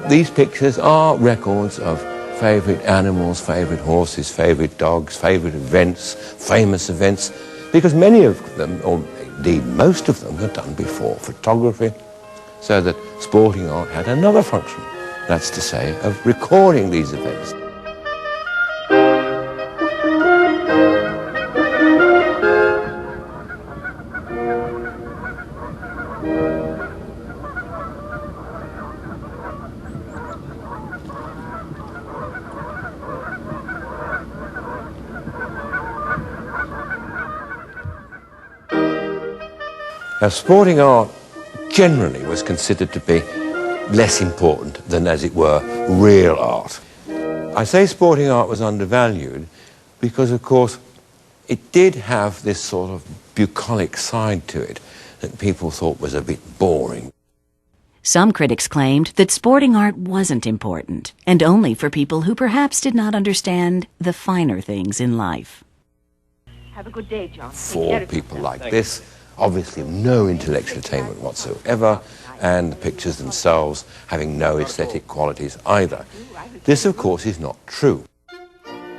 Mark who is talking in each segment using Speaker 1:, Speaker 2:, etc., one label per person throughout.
Speaker 1: These pictures are records of favourite animals, favourite horses, favourite dogs, favourite events, famous events, because many of them, or indeed most of them, were done before photography, so that sporting art had another function, that's to say, of recording these events. Now, sporting art generally was considered to be less important than, as it were, real art. I say sporting art was undervalued because, of course, it did have this sort of bucolic side to it that people thought was a bit boring.
Speaker 2: Some critics claimed that sporting art wasn't important, and only for people who perhaps did not understand the finer things in life.
Speaker 3: Have a good day, John.
Speaker 1: For people like this, obviously no intellectual attainment whatsoever, and the pictures themselves having no aesthetic qualities either. This, of course, is not true.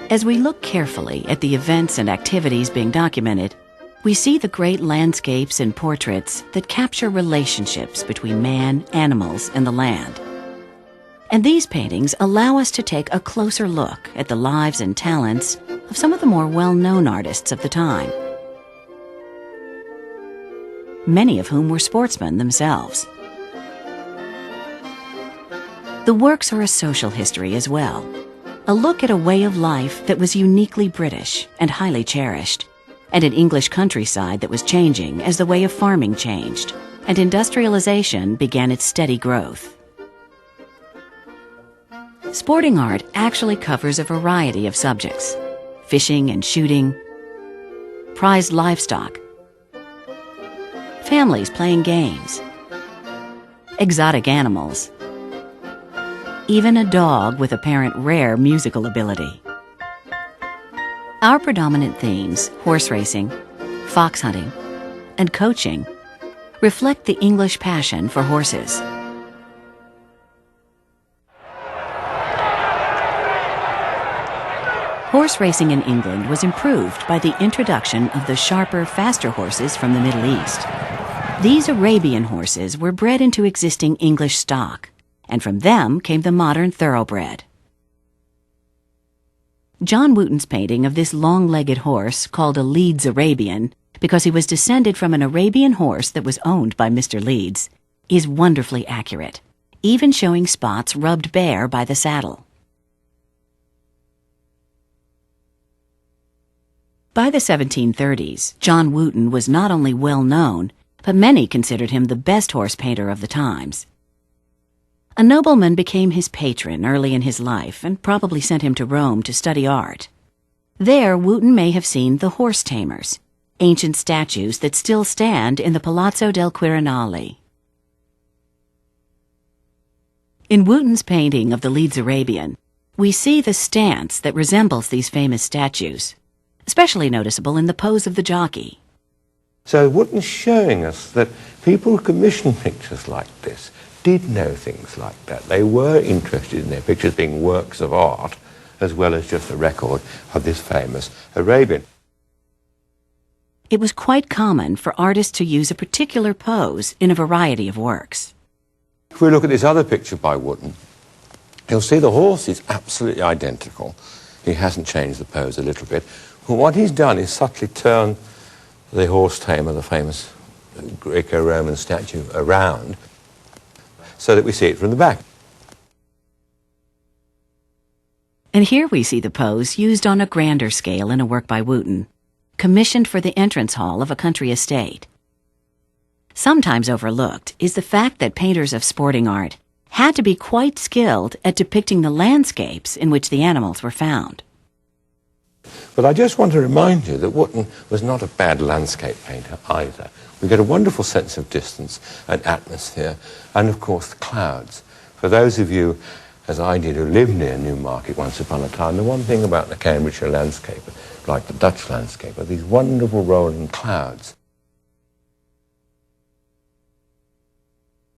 Speaker 2: As we look carefully at the events and activities being documented, we see the great landscapes and portraits that capture relationships between man, animals, and the land. And these paintings allow us to take a closer look at the lives and talents of some of the more well-known artists of the time, many of whom were sportsmen themselves. The works are a social history as well, a look at a way of life that was uniquely British and highly cherished, and an English countryside that was changing as the way of farming changed, and industrialization began its steady growth. Sporting art actually covers a variety of subjects: fishing and shooting, prized livestock, families playing games, exotic animals, even a dog with apparent rare musical ability. Our predominant themes, horse racing, fox hunting, and coaching, reflect the English passion for horses. Horse racing in England was improved by the introduction of the sharper, faster horses from the Middle East. These Arabian horses were bred into existing English stock, and from them came the modern thoroughbred. John Wooton's painting of this long-legged horse, called a Leeds Arabian, because he was descended from an Arabian horse that was owned by Mr. Leeds, is wonderfully accurate, even showing spots rubbed bare by the saddle. By the 1730s, John Wooton was not only well known, but many considered him the best horse painter of the times. A nobleman became his patron early in his life and probably sent him to Rome to study art. There, Wooton may have seen the horse tamers, ancient statues that still stand in the Palazzo del Quirinale. In Wooton's painting of the Leeds Arabian, we see the stance that resembles these famous statues, especially noticeable in the pose of the jockey.
Speaker 1: So Wooton's showing us that people who commission pictures like this did know things like that. They were interested in their pictures being works of art, as well as just a record of this famous Arabian.
Speaker 2: It was quite common for artists to use a particular pose in a variety of works.
Speaker 1: If we look at this other picture by Wooton, you'll see the horse is absolutely identical. He hasn't changed the pose a little bit. Well, what he's done is subtly turn the horse tamer, the famous Greco-Roman statue, around so that we see it from the back.
Speaker 2: And here we see the pose used on a grander scale in a work by Wooton, commissioned for the entrance hall of a country estate. Sometimes overlooked is the fact that painters of sporting art had to be quite skilled at depicting the landscapes in which the animals were found.
Speaker 1: But I just want to remind you that Wooton was not a bad landscape painter either. We get a wonderful sense of distance and atmosphere, and of course the clouds. For those of you, as I did, who lived near Newmarket once upon a time, the one thing about the Cambridgeshire landscape, like the Dutch landscape, are these wonderful rolling clouds.